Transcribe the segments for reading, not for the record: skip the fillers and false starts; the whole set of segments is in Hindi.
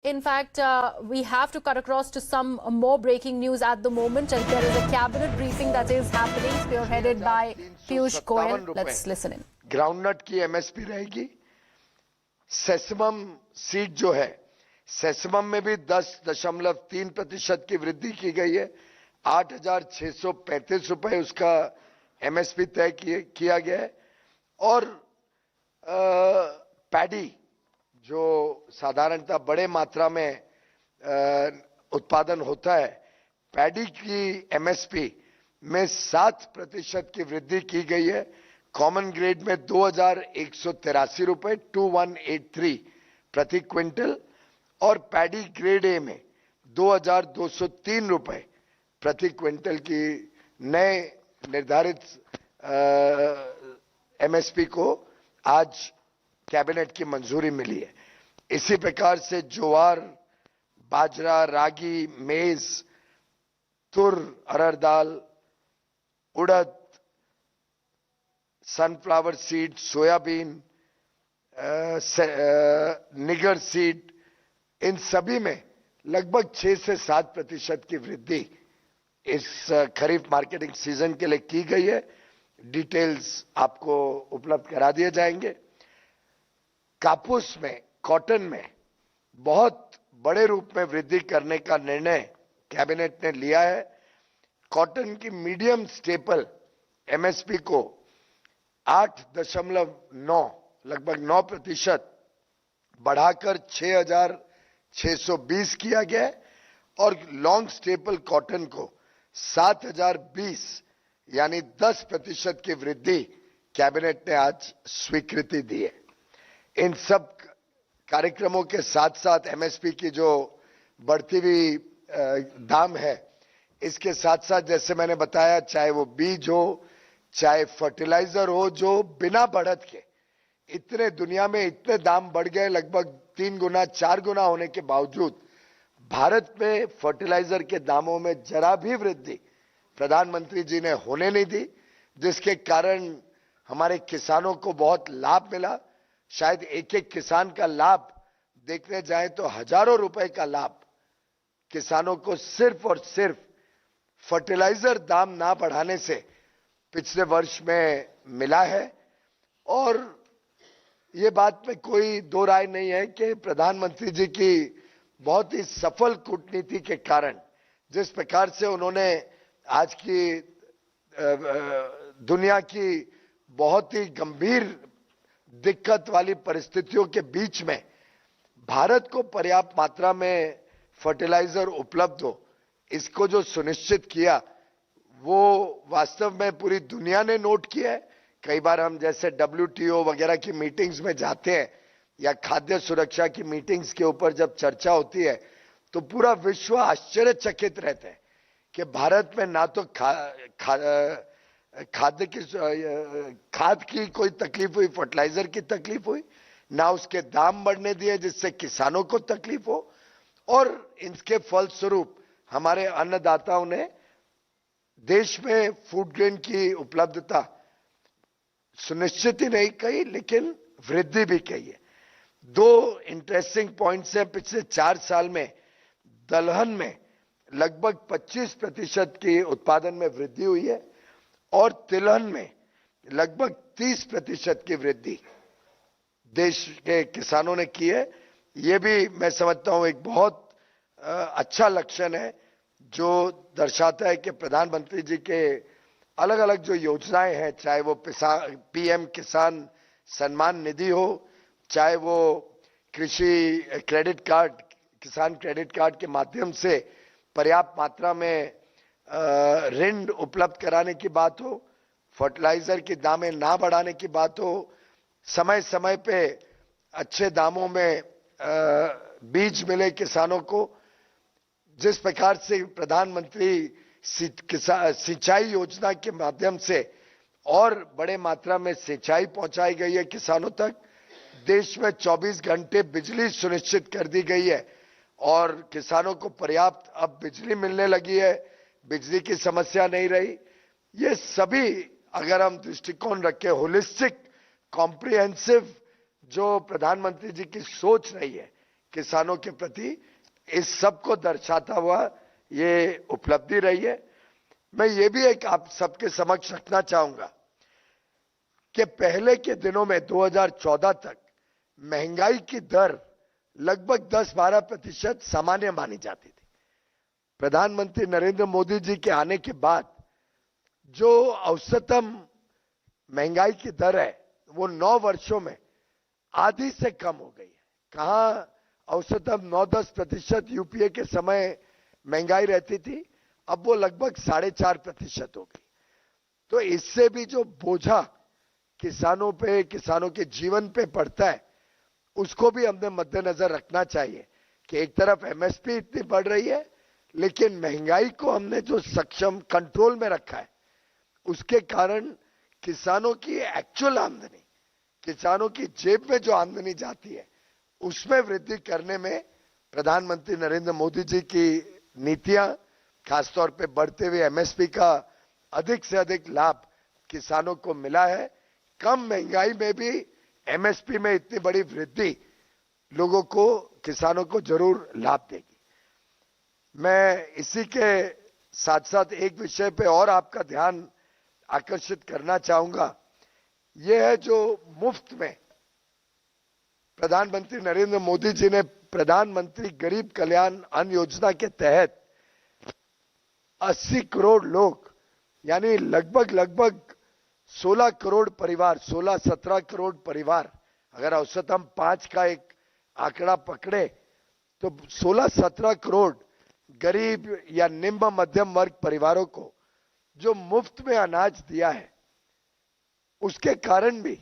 In fact, we have to cut across to some more breaking news at the moment, and there is a cabinet briefing that is happening, spearheaded by Piyush Goyal. Let's listen in. Groundnut की एमएसपी रहेगी। सेसमम सीड जो है, सेसमम में भी 10.3% की वृद्धि की गई है। 8,635 रुपए उसका एमएसपी तय किया गया है। और पैडी जो साधारणतः बड़े मात्रा में उत्पादन होता है, पैडी की एमएसपी में 7% की वृद्धि की गई है। कॉमन ग्रेड में 2,183 रुपए 2183 प्रति क्विंटल और पैडी ग्रेड ए में 2,203 रुपए प्रति क्विंटल की नए निर्धारित एमएसपी को आज कैबिनेट की मंजूरी मिली है। इसी प्रकार से ज्वार, बाजरा, रागी, मेज, तुर, अरहर दाल, उड़द, सनफ्लावर सीड, सोयाबीन, निगर सीड, इन सभी में लगभग 6 से 7% की वृद्धि इस खरीफ मार्केटिंग सीजन के लिए की गई है। डिटेल्स आपको उपलब्ध करा दिए जाएंगे। कापूस में, कॉटन में बहुत बड़े रूप में वृद्धि करने का निर्णय कैबिनेट ने लिया है। कॉटन की मीडियम स्टेपल एमएसपी को 8.9 लगभग 9% बढ़ाकर 6,620 किया गया है और लॉन्ग स्टेपल कॉटन को 7,020 यानी 10% की वृद्धि कैबिनेट ने आज स्वीकृति दी है। इन सब कार्यक्रमों के साथ साथ एमएसपी की जो बढ़ती हुई दाम है, इसके साथ साथ जैसे मैंने बताया, चाहे वो बीज हो, चाहे फर्टिलाइजर हो, जो बिना बढ़त के इतने दुनिया में इतने दाम बढ़ गए, लगभग 3 गुना 4 गुना होने के बावजूद भारत में फर्टिलाइजर के दामों में जरा भी वृद्धि प्रधानमंत्री जी ने होने नहीं दी, जिसके कारण हमारे किसानों को बहुत लाभ मिला। शायद एक एक किसान का लाभ देखने जाए तो हजारों रुपए का लाभ किसानों को सिर्फ और सिर्फ फर्टिलाइजर दाम ना बढ़ाने से पिछले वर्ष में मिला है। और ये बात में कोई दो राय नहीं है कि प्रधानमंत्री जी की बहुत ही सफल कूटनीति के कारण जिस प्रकार से उन्होंने आज की दुनिया की बहुत ही गंभीर दिक्कत वाली परिस्थितियों के बीच में भारत को पर्याप्त मात्रा में फर्टिलाइजर उपलब्ध हो, इसको जो सुनिश्चित किया, वो वास्तव में पूरी दुनिया ने नोट किया है। कई बार हम जैसे WTO वगैरह की मीटिंग्स में जाते हैं या खाद्य सुरक्षा की मीटिंग्स के ऊपर जब चर्चा होती है तो पूरा विश्व आश्चर्यचकित रहता है कि भारत में ना तो खाद की कोई तकलीफ हुई, फर्टिलाइजर की तकलीफ हुई, ना उसके दाम बढ़ने दिए जिससे किसानों को तकलीफ हो, और इसके फलस्वरूप हमारे अन्नदाताओं ने देश में फूड ग्रेन की उपलब्धता सुनिश्चित ही नहीं कही लेकिन वृद्धि भी कही है। 2 इंटरेस्टिंग पॉइंट्स हैं। पिछले 4 साल में दलहन में लगभग 25% की उत्पादन में वृद्धि हुई है और तिलहन में लगभग 30% की वृद्धि देश के किसानों ने की है। ये भी मैं समझता हूं एक बहुत अच्छा लक्षण है जो दर्शाता है कि प्रधानमंत्री जी के अलग अलग जो योजनाएं हैं, चाहे वो PM किसान सम्मान निधि हो, चाहे वो कृषि क्रेडिट कार्ड, किसान क्रेडिट कार्ड के माध्यम से पर्याप्त मात्रा में ऋण उपलब्ध कराने की बात हो, फर्टिलाइजर की दामें ना बढ़ाने की बात हो, समय समय पे अच्छे दामों में बीज मिले किसानों को, जिस प्रकार से प्रधानमंत्री सिंचाई योजना के माध्यम से और बड़े मात्रा में सिंचाई पहुंचाई गई है किसानों तक, देश में 24 घंटे बिजली सुनिश्चित कर दी गई है और किसानों को पर्याप्त अब बिजली मिलने लगी है, बिजली की समस्या नहीं रही। ये सभी अगर हम दृष्टिकोण रखें, होलिस्टिक कॉम्प्रिहेंसिव जो प्रधानमंत्री जी की सोच रही है किसानों के प्रति, इस सब को दर्शाता हुआ ये उपलब्धि रही है। मैं ये भी एक आप सबके समक्ष रखना चाहूंगा कि पहले के दिनों में 2014 तक महंगाई की दर लगभग 10-12% सामान्य मानी जाती थी। प्रधानमंत्री नरेंद्र मोदी जी के आने के बाद जो औसतम महंगाई की दर है वो 9 वर्षों में आधी से कम हो गई है। कहां औसतम 9-10% यूपीए के समय महंगाई रहती थी, अब वो लगभग 4.5% हो गई। तो इससे भी जो बोझा किसानों पे, किसानों के जीवन पे पड़ता है, उसको भी हमने मद्देनजर रखना चाहिए कि एक तरफ एमएसपी इतनी बढ़ रही है, लेकिन महंगाई को हमने जो सक्षम कंट्रोल में रखा है, उसके कारण किसानों की एक्चुअल आमदनी, किसानों की जेब में जो आमदनी जाती है, उसमें वृद्धि करने में प्रधानमंत्री नरेंद्र मोदी जी की नीतियां, खासतौर पे बढ़ते हुए एमएसपी का अधिक से अधिक लाभ किसानों को मिला है। कम महंगाई में भी एमएसपी में इतनी बड़ी वृद्धि लोगों को, किसानों को जरूर लाभ देगी। मैं इसी के साथ साथ एक विषय पे और आपका ध्यान आकर्षित करना चाहूंगा। यह है जो मुफ्त में प्रधानमंत्री नरेंद्र मोदी जी ने प्रधानमंत्री गरीब कल्याण अन्न योजना के तहत 80 करोड़ लोग, यानी लगभग 16 करोड़ परिवार, 16-17 करोड़ परिवार, अगर औसतम 5 का एक आंकड़ा पकड़े तो 16-17 करोड़ गरीब या निम्न मध्यम वर्ग परिवारों को जो मुफ्त में अनाज दिया है, उसके कारण भी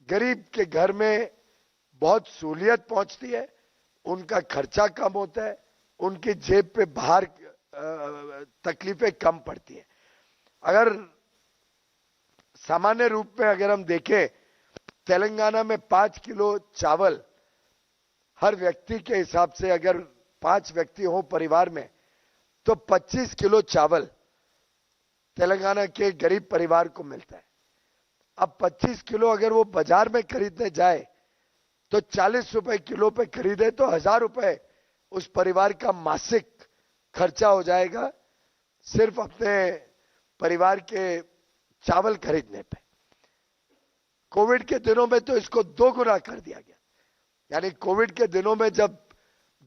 गरीब के घर में बहुत सहूलियत पहुंचती है, उनका खर्चा कम होता है, उनकी जेब पे बाहर तकलीफें कम पड़ती है। अगर सामान्य रूप में अगर हम देखें, तेलंगाना में 5 किलो चावल हर व्यक्ति के हिसाब से, अगर 5 व्यक्ति हो परिवार में, तो 25 किलो चावल तेलंगाना के गरीब परिवार को मिलता है। अब 25 किलो अगर वो बाजार में खरीदने जाए तो 40 रुपए किलो पे खरीदे तो 1000 रुपए उस परिवार का मासिक खर्चा हो जाएगा, सिर्फ अपने परिवार के चावल खरीदने पे। कोविड के दिनों में तो इसको 2 गुना कर दिया गया, यानी कोविड के दिनों में जब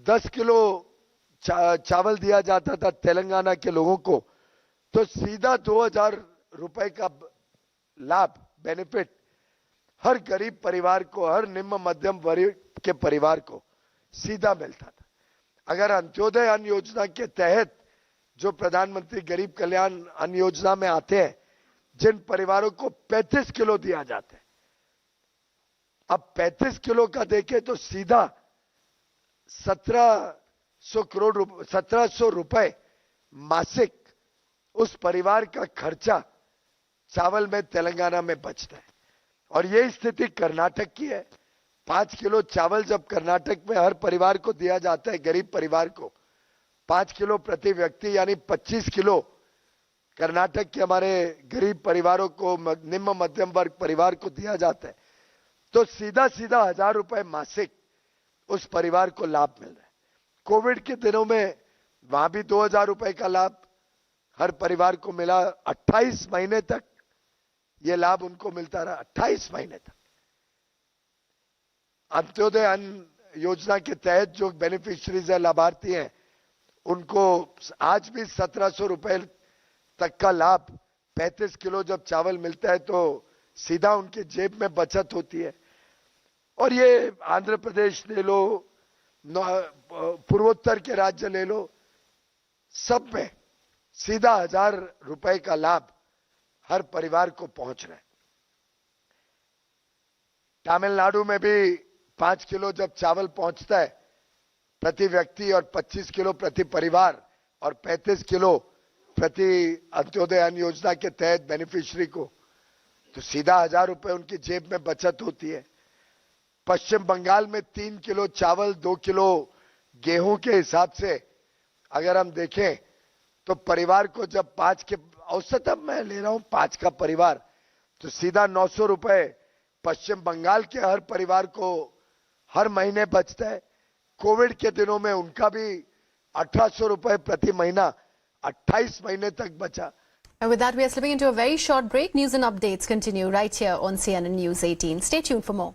10 किलो चावल दिया जाता था तेलंगाना के लोगों को, तो सीधा 2000 रुपए का लाभ, बेनिफिट हर गरीब परिवार को, हर निम्न मध्यम वर्ग के परिवार को सीधा मिलता था। अगर अंत्योदय अन्न योजना के तहत जो प्रधानमंत्री गरीब कल्याण अन्न योजना में आते हैं, जिन परिवारों को 35 किलो दिया जाता है, अब 35 किलो का देखें तो सीधा 1700 रुपए मासिक उस परिवार का खर्चा चावल में तेलंगाना में बचता है। और यही स्थिति कर्नाटक की है। 5 किलो चावल जब कर्नाटक में हर परिवार को दिया जाता है, गरीब परिवार को 5 किलो प्रति व्यक्ति, यानी 25 किलो कर्नाटक के हमारे गरीब परिवारों को, निम्न मध्यम वर्ग परिवार को दिया जाता है, तो सीधा 1000 रुपए मासिक उस परिवार को लाभ मिल रहा है। कोविड के दिनों में वहां भी 2000 रुपए का लाभ हर परिवार को मिला। 28 महीने तक ये लाभ उनको मिलता रहा, 28 महीने तक। अंत्योदय अन्न योजना के तहत जो बेनिफिशियरीज है, लाभार्थी हैं, उनको आज भी 1700 रुपए तक का लाभ, 35 किलो जब चावल मिलता है तो सीधा उनकी जेब में बचत होती है। और ये आंध्र प्रदेश ले लो, पूर्वोत्तर के राज्य ले लो, सब में सीधा 1000 रुपए का लाभ हर परिवार को पहुंच रहा है। तमिलनाडु में भी 5 किलो जब चावल पहुंचता है प्रति व्यक्ति, और 25 किलो प्रति परिवार, और 35 किलो प्रति अंत्योदय अन्न योजना के तहत बेनिफिशियरी को, तो सीधा 1000 रुपए उनकी जेब में बचत होती है। पश्चिम बंगाल में 3 किलो चावल, 2 किलो गेहूं के हिसाब से अगर हम देखें तो परिवार को जब 5 के औसतन मैं ले रहा हूं 5 का परिवार, तो सीधा 900 रुपए पश्चिम बंगाल के हर परिवार को हर महीने बचता है। कोविड के दिनों में उनका भी 1800 रुपए प्रति महीना 28 महीने तक बचा। And with that, we are slipping into a very short break. News and updates continue right here on CNN News 18. Stay tuned for more.